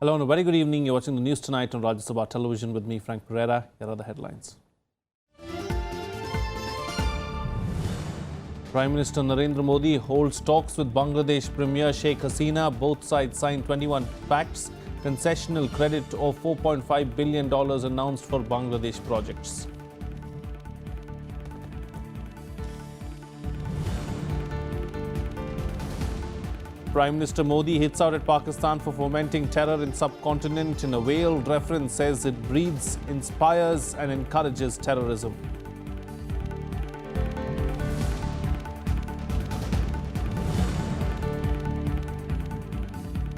Hello and a very good evening. You're watching the news tonight on Rajya Sabha television with me, Frank Pereira. Here are the headlines. Prime Minister Narendra Modi holds talks with Bangladesh Premier Sheikh Hasina. Both sides signed 21 pacts. Concessional credit of $4.5 billion announced for Bangladesh projects. Prime Minister Modi hits out at Pakistan for fomenting terror in subcontinent. In a veiled reference, says it breeds, inspires and encourages terrorism.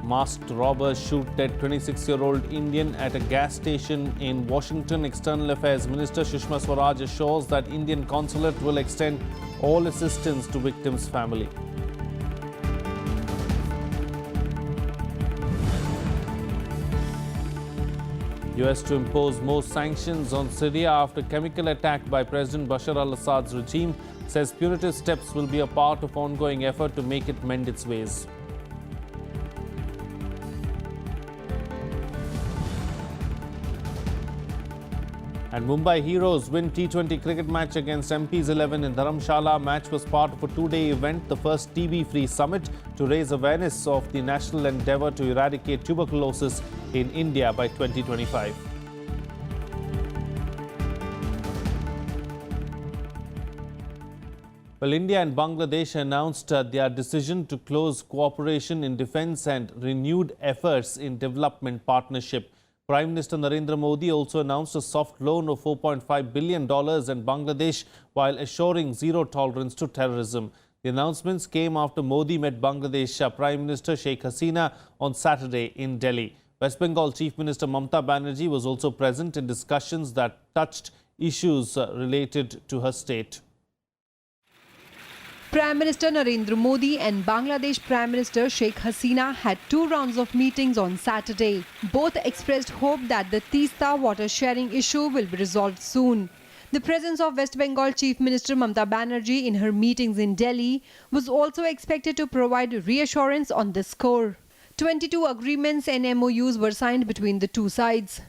Masked robbers shoot dead 26-year-old Indian at a gas station in Washington. External Affairs Minister Sushma Swaraj assures that Indian consulate will extend all assistance to victims' family. US to impose more sanctions on Syria after chemical attack by President Bashar al-Assad's regime, says punitive steps will be a part of ongoing effort to make it mend its ways. And Mumbai Heroes win T20 cricket match against MP's 11 in Dharamshala. Match was part of a two-day event, the first TB-free summit to raise awareness of the national endeavour to eradicate tuberculosis in India by 2025. Well, India and Bangladesh announced their decision to close cooperation in defence and renewed efforts in development partnership. Prime Minister Narendra Modi also announced a soft loan of $4.5 billion in Bangladesh while assuring zero tolerance to terrorism. The announcements came after Modi met Bangladesh Prime Minister Sheikh Hasina on Saturday in Delhi. West Bengal Chief Minister Mamata Banerjee was also present in discussions that touched issues related to her state. Prime Minister Narendra Modi and Bangladesh Prime Minister Sheikh Hasina had two rounds of meetings on Saturday. Both expressed hope that the Teesta water sharing issue will be resolved soon. The presence of West Bengal Chief Minister Mamata Banerjee in her meetings in Delhi was also expected to provide reassurance on this score. 22 agreements and MOUs were signed between the two sides.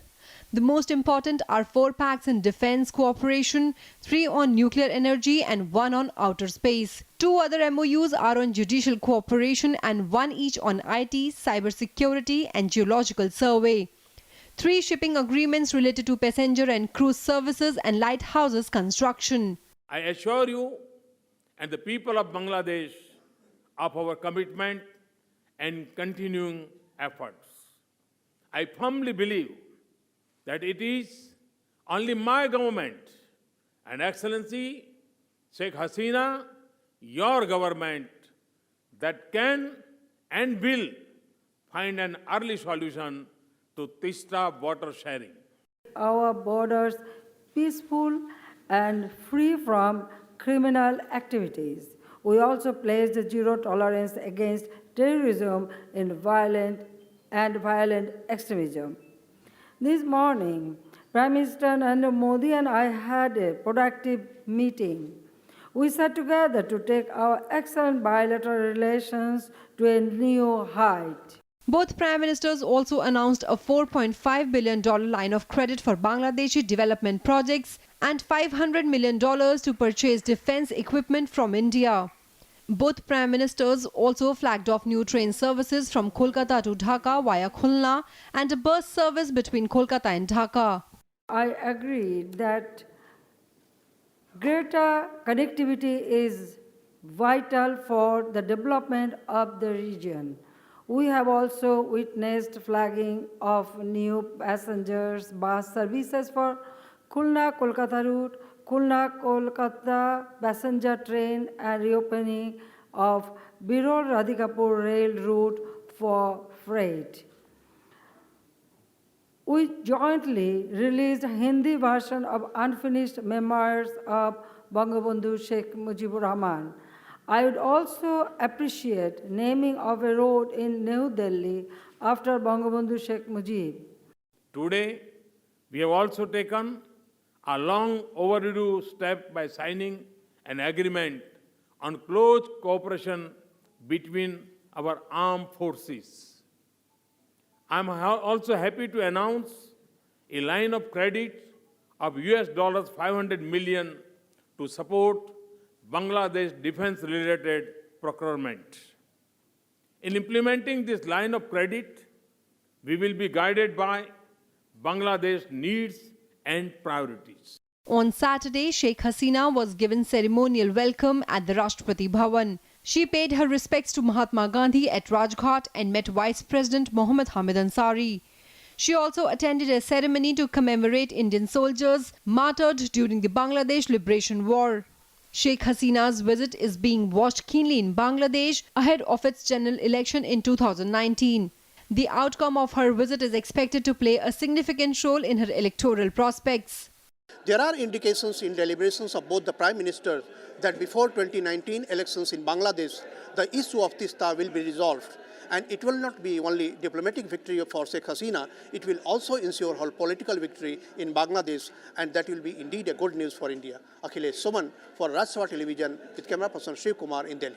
The most important are 4 pacts in defence cooperation, 3 on nuclear energy and 1 on outer space. 2 other MOUs are on judicial cooperation and 1 each on IT, cybersecurity and geological survey. 3 shipping agreements related to passenger and cruise services and lighthouses construction. I assure you and the people of Bangladesh of our commitment and continuing efforts. I firmly believe that it is only my government and Excellency Sheikh Hasina, your government, that can and will find an early solution to Teesta water sharing. Our borders peaceful and free from criminal activities. We also place the zero tolerance against terrorism and violent extremism. This morning, Prime Minister Narendra Modi and I had a productive meeting. We sat together to take our excellent bilateral relations to a new height. Both Prime Ministers also announced a $4.5 billion line of credit for Bangladeshi development projects and $500 million to purchase defence equipment from India. Both Prime Ministers also flagged off new train services from Kolkata to Dhaka via Khulna and a bus service between Kolkata and Dhaka. I agree that greater connectivity is vital for the development of the region. We have also witnessed flagging of new passengers bus services for Khulna-Kolkata route, Khulna-Kolkata passenger train and reopening of Birol-Radhikapur rail route for freight. We jointly released a Hindi version of unfinished memoirs of Bangabandhu Sheikh Mujibur Rahman. I would also appreciate naming of a road in New Delhi after Bangabandhu Sheikh Mujib. Today, we have also taken a long overdue step by signing an agreement on close cooperation between our armed forces. I'm also happy to announce a line of credit of US $500 million to support Bangladesh defense-related procurement. In implementing this line of credit, we will be guided by Bangladesh needs and priorities. On Saturday, Sheikh Hasina was given ceremonial welcome at the Rashtrapati Bhavan. She paid her respects to Mahatma Gandhi at Rajghat and met Vice President Mohammad Hamid Ansari. She also attended a ceremony to commemorate Indian soldiers martyred during the Bangladesh Liberation War. Sheikh Hasina's visit is being watched keenly in Bangladesh ahead of its general election in 2019. The outcome of her visit is expected to play a significant role in her electoral prospects. There are indications in deliberations of both the Prime Minister that before 2019 elections in Bangladesh, the issue of Tista will be resolved. And it will not be only diplomatic victory for Sheikh Hasina, it will also ensure her political victory in Bangladesh, and that will be indeed a good news for India. Akhilesh Suman for Rajya Television with camera person Shiv Kumar in Delhi.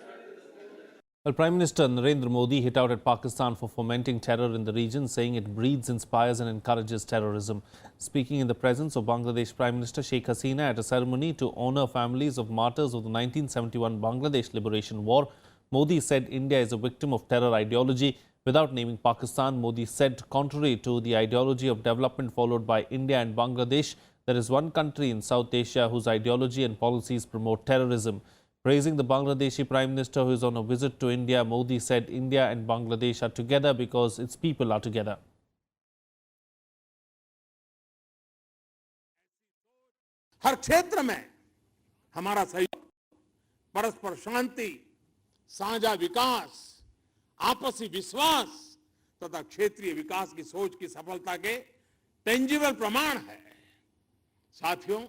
Well, Prime Minister Narendra Modi hit out at Pakistan for fomenting terror in the region, saying it breeds, inspires and encourages terrorism. Speaking in the presence of Bangladesh Prime Minister Sheikh Hasina at a ceremony to honour families of martyrs of the 1971 Bangladesh Liberation War, Modi said India is a victim of terror ideology. Without naming Pakistan, Modi said, contrary to the ideology of development followed by India and Bangladesh, there is one country in South Asia whose ideology and policies promote terrorism. Praising the Bangladeshi Prime Minister who is on a visit to India, Modi said India and Bangladesh are together because its people are together. हर क्षेत्र में हमारा सहयोग, परस्पर शांति, साझा विकास, आपसी विश्वास तथा क्षेत्रीय विकास की सोच की सफलता के टेंजिबल प्रमाण है। साथियों,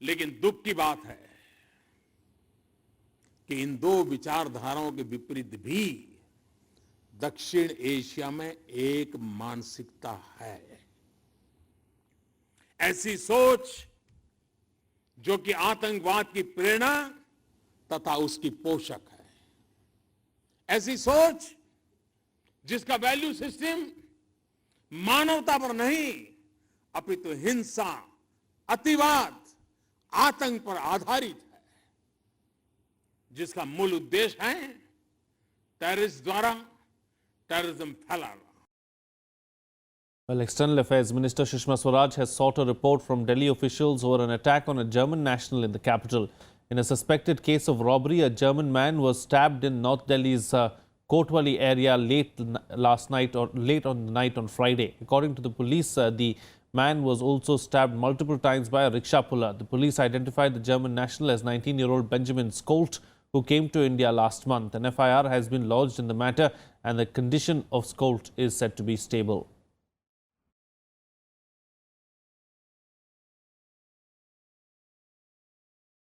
लेकिन दुख की बात है कि इन दो विचारधाराओं के विपरीत भी दक्षिण एशिया में एक मानसिकता है। ऐसी सोच जो कि आतंकवाद की प्रेरणा तथा उसकी पोषक है। ऐसी सोच जिसका वैल्यू सिस्टम मानवता पर नहीं अपितु हिंसा, अतिवाद, आतंक पर आधारित है, जिसका मूल उद्देश्य है टेररिस्ट द्वारा टेररिज्म फैलाना। Well, External Affairs Minister Sushma Swaraj has sought a report from Delhi officials over an attack on a German national in the capital. In a suspected case of robbery, a German man was stabbed in North Delhi's Kotwali area late on the night on Friday. According to the police, the man was also stabbed multiple times by a rickshaw puller. The police identified the German national as 19-year-old Benjamin Skolt, who came to India last month. An FIR has been lodged in the matter and the condition of Skolt is said to be stable.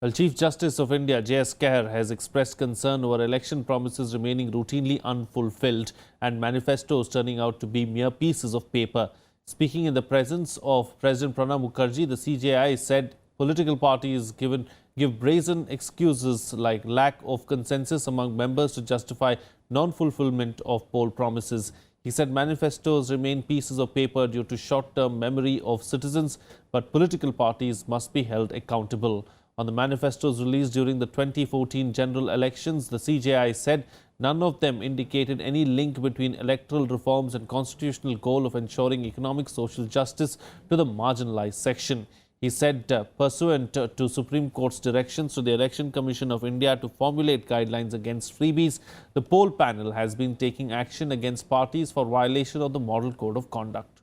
Well, Chief Justice of India J.S. Keher has expressed concern over election promises remaining routinely unfulfilled and manifestos turning out to be mere pieces of paper. Speaking in the presence of President Pranab Mukherjee, the CJI said political parties give brazen excuses like lack of consensus among members to justify non-fulfillment of poll promises. He said manifestos remain pieces of paper due to short-term memory of citizens, but political parties must be held accountable. On the manifestos released during the 2014 general elections, the CJI said none of them indicated any link between electoral reforms and constitutional goal of ensuring economic social justice to the marginalized section. He said, pursuant to Supreme Court's directions to the Election Commission of India to formulate guidelines against freebies, the poll panel has been taking action against parties for violation of the Model Code of Conduct.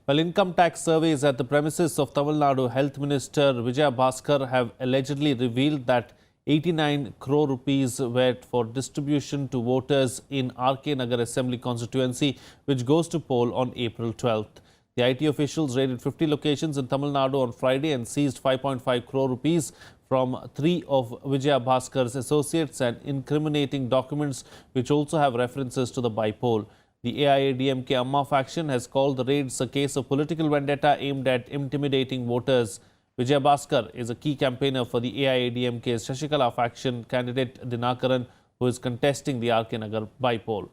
Well, income tax surveys at the premises of Tamil Nadu Health Minister Vijaya Bhaskar have allegedly revealed that 89 crore rupees were for distribution to voters in RK Nagar Assembly constituency, which goes to poll on April 12th. The IT officials raided 50 locations in Tamil Nadu on Friday and seized 5.5 crore rupees from 3 of Vijaya Bhaskar's associates and incriminating documents which also have references to the by-poll. The AIADMK Amma faction has called the raids a case of political vendetta aimed at intimidating voters. Vijaya Bhaskar is a key campaigner for the AIADMK's Shashikala faction candidate Dinakaran, who is contesting the RK Nagar bypoll.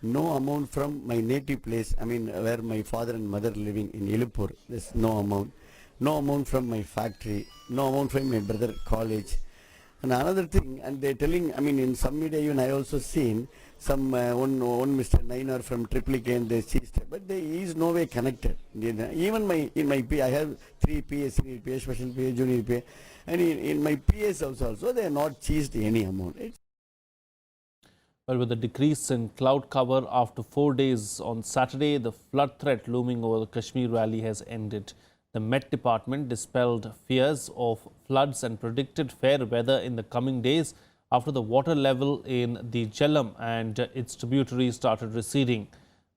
No amount from my native place, where my father and mother living in Ilupur, there's no amount. No amount from my factory, no amount from my brother college. And another thing, and they're telling, in some media even I also seen some one Mr. Nainar from Triple K and they seized, but he is no way connected. Even in my PA, I have 3 PA, senior PA, special PA, junior PA, and in my PA's house also, they are not seized any amount. Well, with the decrease in cloud cover after 4 days on Saturday, the flood threat looming over the Kashmir Valley has ended. The Met Department dispelled fears of floods and predicted fair weather in the coming days after the water level in the Jhelum and its tributaries started receding.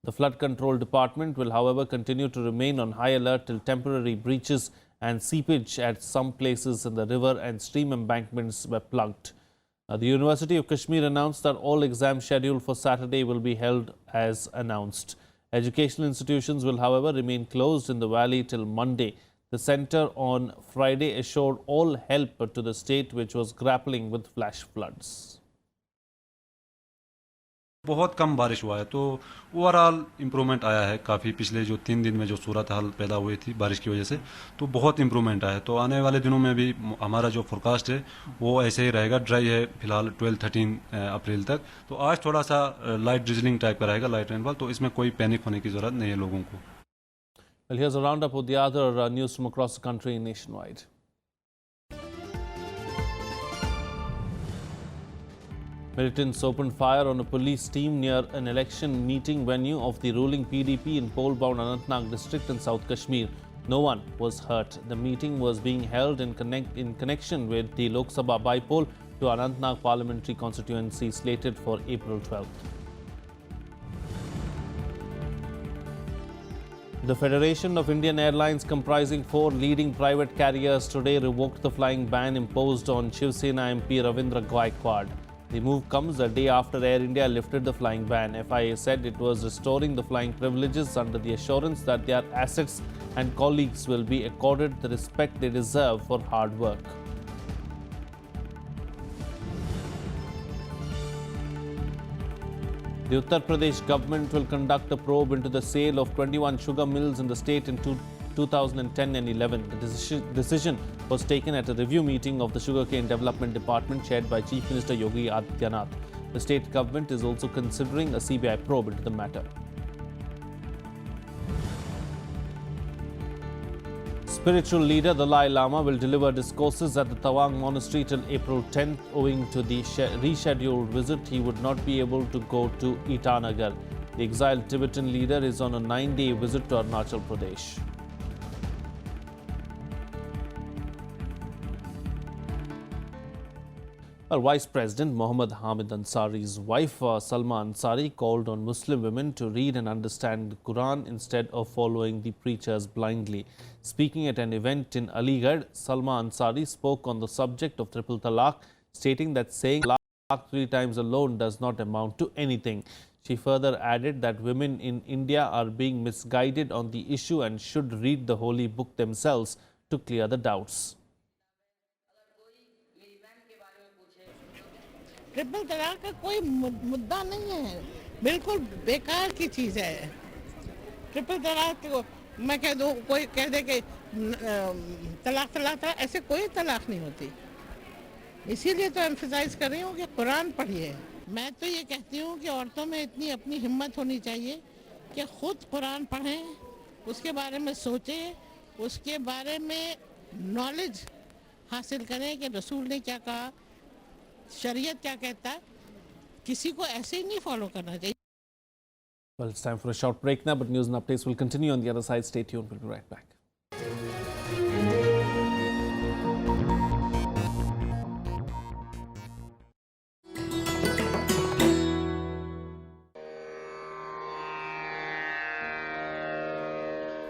The Flood Control Department will, however, continue to remain on high alert till temporary breaches and seepage at some places in the river and stream embankments were plugged. The University of Kashmir announced that all exams scheduled for Saturday will be held as announced. Educational institutions will, however, remain closed in the valley till Monday. The centre on Friday assured all help to the state which was grappling with flash floods. बहुत कम बारिश हुआ है तो overall improvement आया है काफ़ी पिछले जो 3 दिन में जो सूरत हाल पैदा हुई थी बारिश की वजह से तो बहुत इम्प्रूवमेंट आया है तो आने वाले दिनों में भी हमारा जो फोरकास्ट है वो ऐसे ही रहेगा ड्राई है फिलहाल 12-13 अप्रैल तक तो आज थोड़ा सा लाइट ड्रिजलिंग टाइप का रहेगा लाइट रेनफॉल तो इसमें कोई पैनिक होने की ज़रूरत नहीं है लोगों को. Well, here's a roundup of the other news from across the country and nationwide. Militants opened fire on a police team near an election meeting venue of the ruling PDP in poll-bound Anantnag district in South Kashmir. No one was hurt. The meeting was being held in connection with the Lok Sabha bypoll to Anantnag parliamentary constituency slated for April 12th. The Federation of Indian Airlines, comprising 4 leading private carriers, today revoked the flying ban imposed on Shiv Sena MP Ravindra Gaikwad. The move comes a day after Air India lifted the flying ban. FIA said it was restoring the flying privileges under the assurance that their assets and colleagues will be accorded the respect they deserve for hard work. The Uttar Pradesh government will conduct a probe into the sale of 21 sugar mills in the state in 2010 and 11. The decision was taken at a review meeting of the Sugarcane Development Department chaired by Chief Minister Yogi Adityanath. The state government is also considering a CBI probe into the matter. Spiritual leader Dalai Lama will deliver discourses at the Tawang Monastery till April 10th. Owing to the rescheduled visit, he would not be able to go to Itanagar. The exiled Tibetan leader is on a 9-day visit to Arunachal Pradesh. Well, Vice President Mohammad Hamid Ansari's wife Salma Ansari called on Muslim women to read and understand the Quran instead of following the preachers blindly. Speaking at an event in Aligarh, Salma Ansari spoke on the subject of triple talaq, stating that saying talaq 3 times alone does not amount to anything. She further added that women in India are being misguided on the issue and should read the holy book themselves to clear the doubts. Triple तलाक का कोई मुद्दा नहीं है बिल्कुल बेकार की चीज़ है ट्रिपल तलाक को मैं कह दूँ कोई कह दे कि तलाक ऐसे कोई तलाक नहीं होती इसीलिए तो एम्फसाइज कर रही हूँ कि कुरान पढ़िए मैं तो ये कहती हूँ कि औरतों में इतनी अपनी हिम्मत होनी चाहिए कि खुद कुरान पढ़ें उसके बारे में सोचें उसके बारे में नॉलेज हासिल करें कि रसूल ने क्या कहा शरीयत क्या कहता है किसी को ऐसे ही नहीं फॉलो करना चाहिए. Well, it's time for a short break now, but news and updates will continue on the other side. Stay tuned. We'll be right back.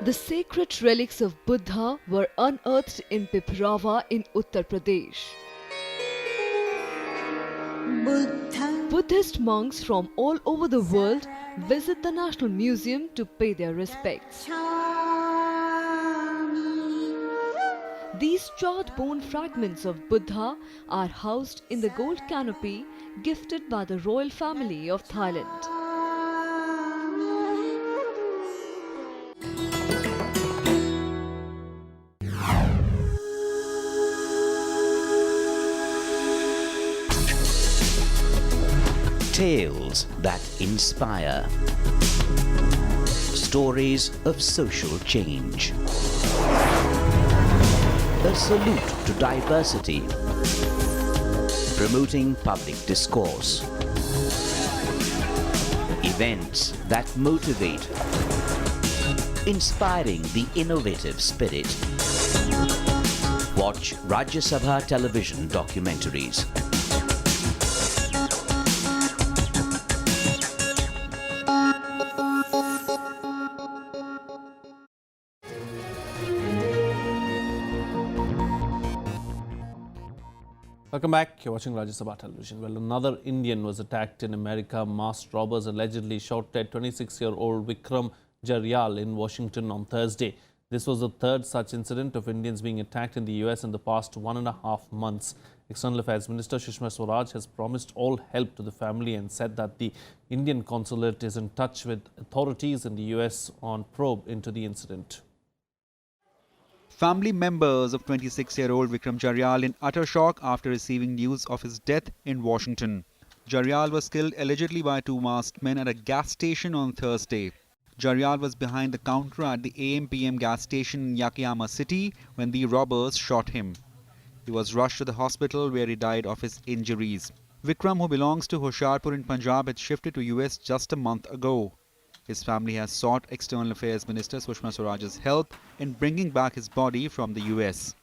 The sacred relics of Buddha were unearthed in Piprava in Uttar Pradesh. Buddhist monks from all over the world visit the National Museum to pay their respects. These charred bone fragments of Buddha are housed in the gold canopy gifted by the royal family of Thailand. Tales that inspire. Stories of social change. A salute to diversity. Promoting public discourse. Events that motivate. Inspiring the innovative spirit. Watch Rajya Sabha television documentaries. Welcome back. You're watching Rajya Sabha television. Well, another Indian was attacked in America. Masked robbers allegedly shot dead 26-year-old Vikram Jaryal in Washington on Thursday. This was the third such incident of Indians being attacked in the US in the past 1.5 months. External Affairs Minister Sushma Swaraj has promised all help to the family and said that the Indian consulate is in touch with authorities in the US on probe into the incident. Family members of 26-year-old Vikram Jaryal in utter shock after receiving news of his death in Washington. Jaryal was killed allegedly by two masked men at a gas station on Thursday. Jaryal was behind the counter at the AM/PM gas station in Yakima City when the robbers shot him. He was rushed to the hospital where he died of his injuries. Vikram, who belongs to Hoshiarpur in Punjab, had shifted to US just a month ago. His family has sought External Affairs Minister Sushma Swaraj's help in bringing back his body from the US.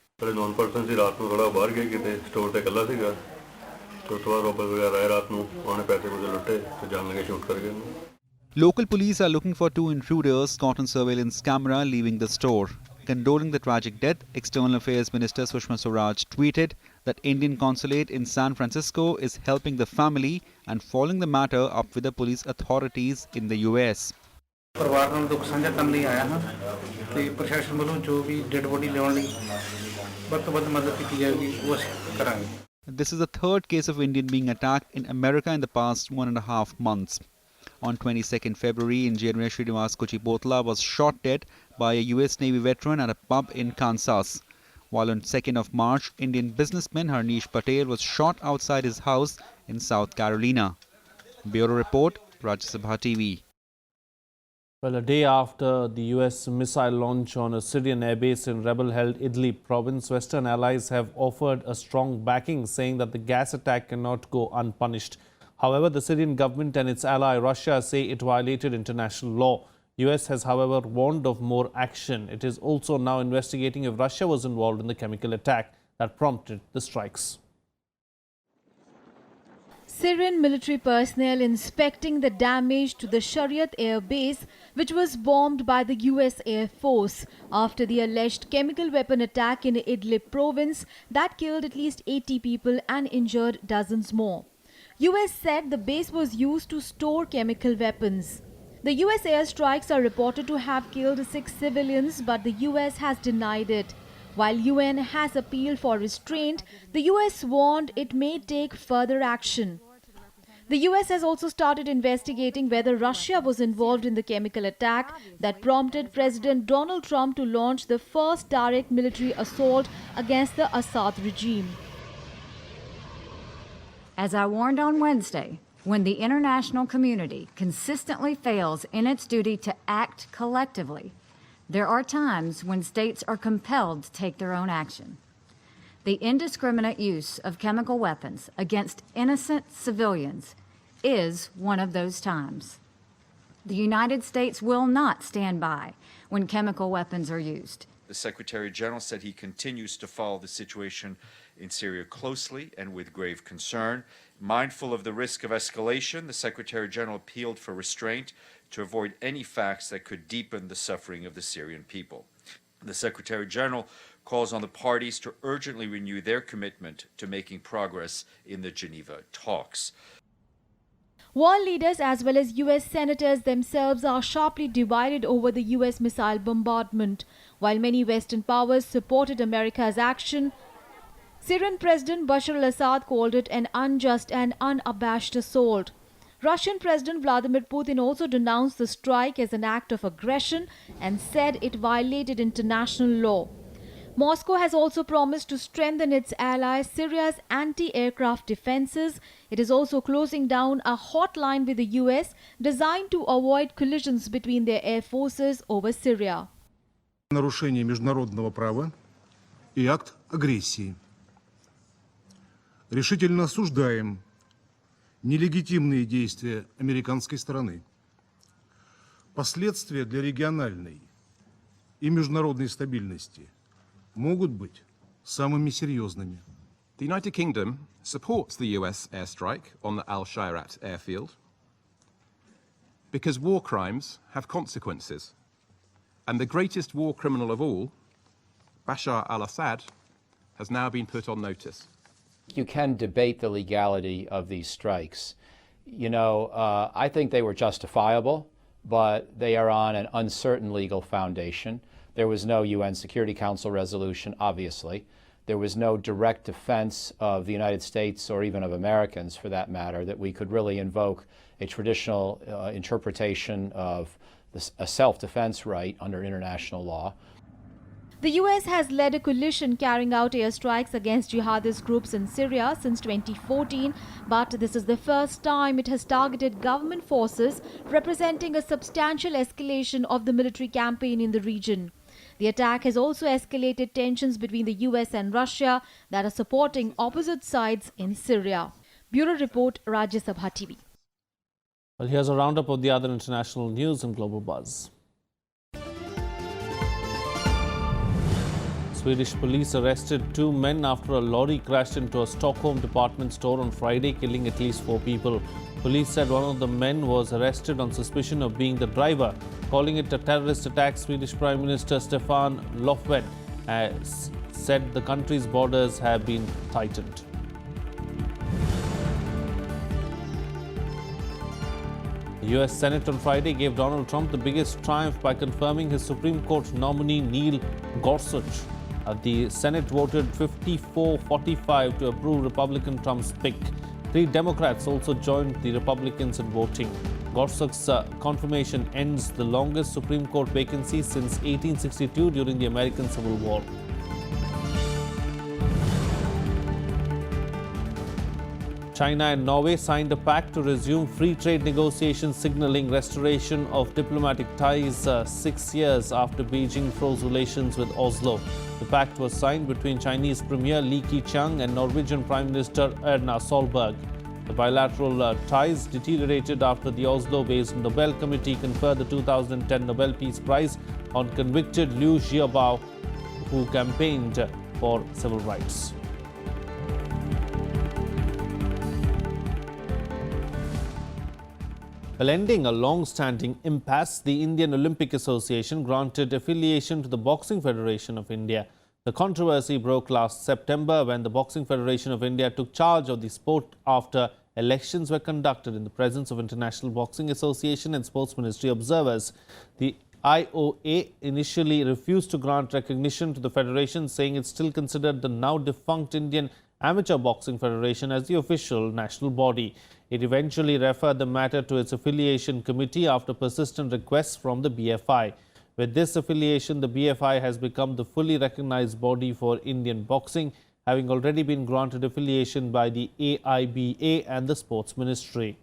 Local police are looking for two intruders caught on surveillance camera leaving the store. Condoling the tragic death, External Affairs Minister Sushma Swaraj tweeted that Indian consulate in San Francisco is helping the family and following the matter up with the police authorities in the US. This is the third case of Indian being attacked in America in the past 1.5 months. On 22nd February, Engineer Srinivas Kuchibotla was shot dead by a US Navy veteran at a pub in Kansas. While on 2nd of March, Indian businessman Harnish Patel was shot outside his house in South Carolina. Bureau Report, Rajya Sabha TV. Well, a day after the US missile launch on a Syrian airbase in rebel-held Idlib province, Western allies have offered a strong backing, saying that the gas attack cannot go unpunished. However, the Syrian government and its ally Russia say it violated international law. US has, however, warned of more action. It is also now investigating if Russia was involved in the chemical attack that prompted the strikes. Syrian military personnel inspecting the damage to the Shariat air base, which was bombed by the US Air Force after the alleged chemical weapon attack in Idlib province that killed at least 80 people and injured dozens more. US said the base was used to store chemical weapons. The US airstrikes are reported to have killed 6 civilians, but the US has denied it. While UN has appealed for restraint, the US warned it may take further action. The US has also started investigating whether Russia was involved in the chemical attack that prompted President Donald Trump to launch the first direct military assault against the Assad regime. As I warned on Wednesday, when the international community consistently fails in its duty to act collectively, there are times when states are compelled to take their own action. The indiscriminate use of chemical weapons against innocent civilians is one of those times. The United States will not stand by when chemical weapons are used. The Secretary General said he continues to follow the situation in Syria closely and with grave concern. Mindful of the risk of escalation, the Secretary General appealed for restraint to avoid any facts that could deepen the suffering of the Syrian people. The Secretary General calls on the parties to urgently renew their commitment to making progress in the Geneva talks. World leaders as well as US senators themselves are sharply divided over the US missile bombardment. While many Western powers supported America's action, Syrian President Bashar al-Assad called it an unjust and unabashed assault. Russian President Vladimir Putin also denounced the strike as an act of aggression and said it violated international law. Moscow has also promised to strengthen its ally Syria's anti-aircraft defenses. It is also closing down a hotline with the US designed to avoid collisions between their air forces over Syria. Нарушение международного права и акт агрессии. Решительно осуждаем нелегитимные действия американской стороны. Последствия для региональной и международной стабильности могут быть самыми серьезными. The United Kingdom supports the US airstrike on the Al-Shayrat airfield because war crimes have consequences. And the greatest war criminal of all, Bashar al-Assad, has now been put on notice. You can debate the legality of these strikes. You know, I think they were justifiable, but they are on an uncertain legal foundation. There was no UN Security Council resolution, obviously. There was no direct defense of the United States or even of Americans, for that matter, that we could really invoke a traditional interpretation of a self-defense right under international law. The US has led a coalition carrying out airstrikes against jihadist groups in Syria since 2014, but this is the first time it has targeted government forces, representing a substantial escalation of the military campaign in the region. The attack has also escalated tensions between the US and Russia that are supporting opposite sides in Syria. Bureau Report, Rajya Sabha TV. Well, here's a roundup of the other international news and global buzz. Swedish police arrested 2 men after a lorry crashed into a Stockholm department store on Friday, killing at least 4 people. Police said one of the men was arrested on suspicion of being the driver. Calling it a terrorist attack, Swedish Prime Minister Stefan Löfven has said the country's borders have been tightened. The US Senate on Friday gave Donald Trump the biggest triumph by confirming his Supreme Court nominee Neil Gorsuch. The Senate voted 54-45 to approve Republican Trump's pick. 3 Democrats also joined the Republicans in voting. Gorsuch's confirmation ends the longest Supreme Court vacancy since 1862 during the American Civil War. China and Norway signed a pact to resume free trade negotiations, signaling restoration of diplomatic ties 6 years after Beijing froze relations with Oslo. The pact was signed between Chinese Premier Li Keqiang and Norwegian Prime Minister Erna Solberg. The bilateral ties deteriorated after the Oslo-based Nobel Committee conferred the 2010 Nobel Peace Prize on convicted Liu Xiaobo, who campaigned for civil rights. Well, ending a long-standing impasse, the Indian Olympic Association granted affiliation to the Boxing Federation of India. The controversy broke last September when the Boxing Federation of India took charge of the sport after elections were conducted in the presence of International Boxing Association and Sports Ministry observers. The IOA initially refused to grant recognition to the federation, saying it still considered the now defunct Indian Amateur Boxing Federation as the official national body. It eventually referred the matter to its affiliation committee after persistent requests from the BFI. With this affiliation, the BFI has become the fully recognized body for Indian boxing, having already been granted affiliation by the AIBA and the Sports Ministry.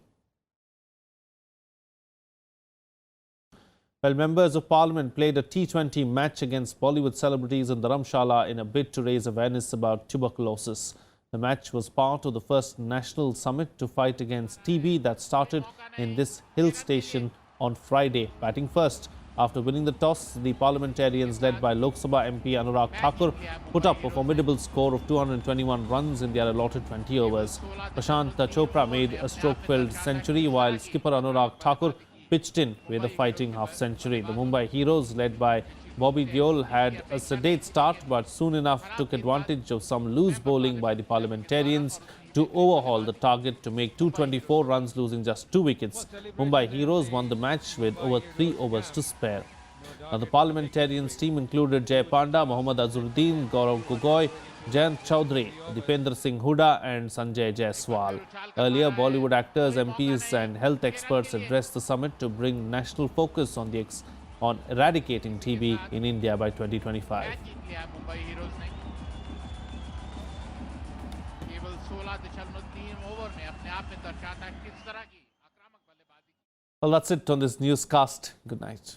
Well, members of Parliament played a T20 match against Bollywood celebrities in Dharamshala in a bid to raise awareness about tuberculosis. The match was part of the first national summit to fight against TB that started in this hill station on Friday. Batting first, after winning the toss, the parliamentarians led by Lok Sabha MP Anurag Thakur put up a formidable score of 221 runs in their allotted 20 overs. Prashant Chopra made a stroke-filled century, while skipper Anurag Thakur pitched in with a fighting half-century. The Mumbai Heroes, led by Bobby Deol, had a sedate start but soon enough took advantage of some loose bowling by the parliamentarians to overhaul the target to make 224 runs, losing just 2 wickets. Mumbai Heroes won the match with over 3 overs to spare. Now, the parliamentarians team included Jay Panda, Mohammad Azharuddin, Gaurav Gogoi, Jayant Chaudhary, Dipender Singh Hooda and Sanjay Jaiswal. Earlier, Bollywood actors, MPs and health experts addressed the summit to bring national focus on eradicating TB in India by 2025. Well, that's it on this newscast. Good night.